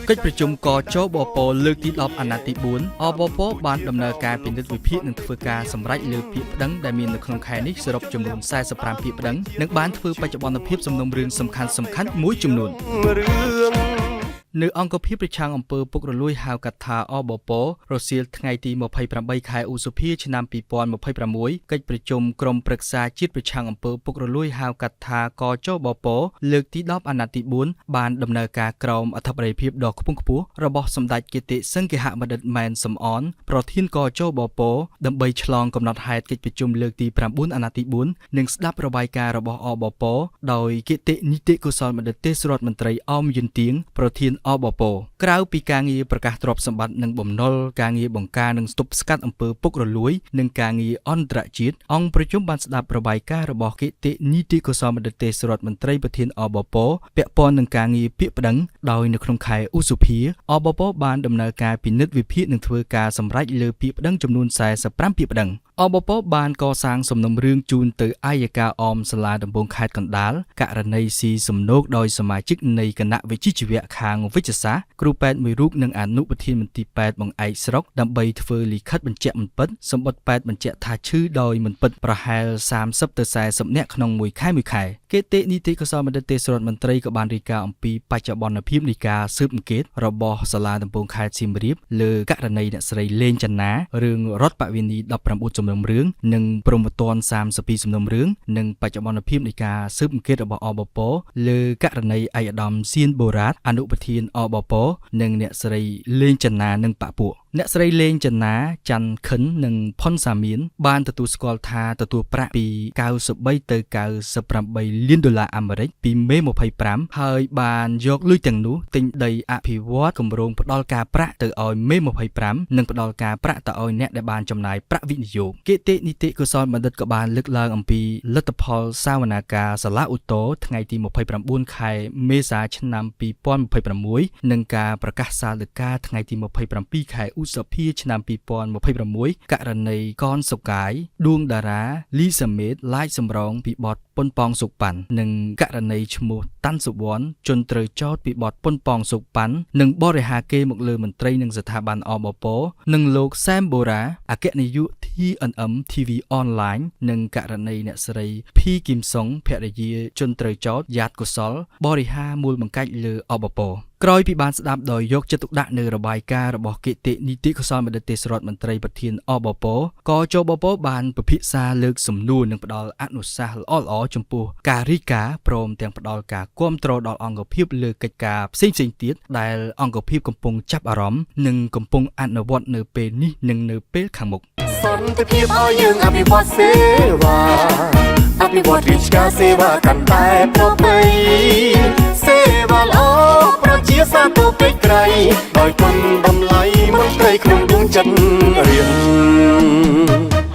កិច្ចប្រជុំកចបពលើកទី10អាណត្តិទី4អបពបានដំណើរការពិនិត្យវិភាគនិងធ្វើការសម្រេចលើពាក្យប្តឹងដែលមាននៅក្នុងខែនេះសរុបចំនួន45ពាក្យប្តឹងនិងបានធ្វើបច្ចុប្បន្នភាពសំណុំរឿងសំខាន់ៗមួយចំនួននៅអង្គភាពប្រឆាំងអំពើពុករលួយហៅកាត់ថាអបពរសៀលថ្ងៃទី28ខែឧសភាឆ្នាំ2026កិច្ចប្រជុំក្រុមប្រឹក្សាជាតិប្រឆាំងអំពើពុករលួយហៅកាត់ថាកចបពលើកទី10អាណត្តិទី4បានដំណើរការក្រោមអធិបតីភាពដ៏ខ្ពង់ខ្ពស់របស់សម្ដេចគតិសង្ឃហបណ្ឌិតម៉ែនសំអនប្រធានកចបពដើម្បីឆ្លងកំណត់ហេតុកិច្ចប្រជុំលើកទី9អាណត្តិទី4និងស្ដាប់របាយការណ៍របស់អបពដោយគតិនីតិកុសលបណ្ឌិតទេសរដ្ឋមន្ត្រីអមយុនទៀងប្រធានអបពក្រៅពីការងារប្រកាសទ្រព្យសម្បត្តិនិងបំណុលការងារបង្ការនិងស្ទប់ស្កាត់អំពើពុករលួយនិងការងារអន្តរជាតិអង្គប្រជុំបានស្ដាប់របាយការណ៍របស់គតិនីតិកុសលបណ្ឌិតទេសរដ្ឋមន្ត្រីប្រធានអបពពាក់ព័ន្ធនឹងការងារពាក្យប្តឹងដោយនៅក្នុងខែឧសភាអបពបានដំណើរការពិនិត្យវិភាគនិងធ្វើការសម្រេចលើពាក្យប្តឹងចំនួន45ពាក្យប្តឹងអបពបានកសាងសំណុំរឿងជូនទៅអัยការអមសាលាដំបងខេត្តកណ្ដាលករណីស៊ីសំណូកដោយសមាជិកនៃគណៈវិជ្ជាជីវៈខាងវិទ្យាសាស្ត្រគ្រូពេទ្យមួយរូបនិងអនុប្រធានមន្ទីរពេទ្យបង្អែកស្រុកដើម្បីធ្វើលិខិតបញ្ជាក់មិនពិតសម្បត្តិពេទ្យបញ្ជាក់ថាឈឺដោយមិនពិតប្រហែល30ទៅ40នាក់ក្នុងមួយខែគតិនីតិកុសលបណ្ឌិតទេសរដ្ឋមន្ត្រីក៏បានរាយការណ៍អំពីបច្ចុប្បន្នភាពនៃការស៊ើបអង្កេតរបស់សាលាដំបងខេត្តសៀមរាបលើករណីអ្នកស្រីលេងចន្ទារឿងរដ្ឋបវេនី19សំណុំរឿងនិងព្រហ្មទណ្ឌ32សំណុំរឿងនិងបច្ចុប្បន្នភាពនៃការស៊ើបអង្កេតរបស់អបពលើករណីឯកឧត្តមសៀនបូរ៉ាតអនុប្រធានអបពនិងអ្នកស្រីលេងចន្ទានិងបពួកអ្នកស្រីលេងចន្ទាច័ន្ទខិននិងផុនសាមៀនបានទទួលស្គាល់ថាទទួលប្រាក់ពី93ទៅ98លានដុល្លារអាមេរិកពីមេ25ហើយបានយកលុយទាំងនោះទិញដីអភិវឌ្ឍគម្រោងផ្ដល់ការប្រាក់ទៅឲ្យមេ25និងផ្ដល់ការប្រាក់ទៅឲ្យអ្នកដែលបានចំណាយប្រាក់វិនិយោគគតិនីតិកុសលបណ្ឌិតក៏បានលើកឡើងអំពីលទ្ធផលសាវនាការសាលាឧទ្ធរថ្ងៃទី29ខែមេសាឆ្នាំ2026និងការប្រកាសសាលការថ្ងៃទី27ខែឧសភាឆ្នាំ2026ករណីកនសុកាយដួងតារាលីសាមេតឡាយសម្រងពីបទប៉ុនប៉ងសុកប៉ាន់និងករណីឈ្មោះតាន់សុវណ្ណជន់ត្រូវចោទពីបទប៉ុនប៉ងសុកប៉ាន់និងបរិហាគេមកលើមន្ត្រីនិងស្ថាប័នអបពនិងលោកសែមបូរ៉ាអគ្គនាយក TNM TV Online និងករណីអ្នកស្រីភីគឹមសុងភរិយាជន់ត្រូវចោទយ៉ាតកុសលបរិហាមូលបង្កាច់លើអបពក្រោយពីបានស្ដាប់ដោយយកចិត្តទុកដាក់នៅរបាយការណ៍របស់គតិនីតិកុសលបណ្ឌិតទេសរដ្ឋមន្ត្រីប្រធានអបពក៏ចបពបានពិភាក្សាលើកសំណួរនិងផ្ដល់អនុសាសន៍ល្អៗចំពោះការរាយការណ៍ព្រមទាំងផ្ដល់ការគាំទ្រដល់អង្គភាពលើកិច្ចការផ្សេងៗទៀតដែលអង្គភាពកំពុងចាប់អារម្មណ៍និងកំពុងអនុវត្តនៅពេលនេះនិងនៅពេលខាងមុខសន្តិភាពឲ្យយើងអភិវឌ្ឍសេវាអភិវឌ្ឍរាជការសេវាកាន់តែប្រពៃសេវាល្អប្រជាសាទរពេកក្រៃដោយគុណតម្លៃមន្ត្រីក្នុងដួងចិត្តរៀង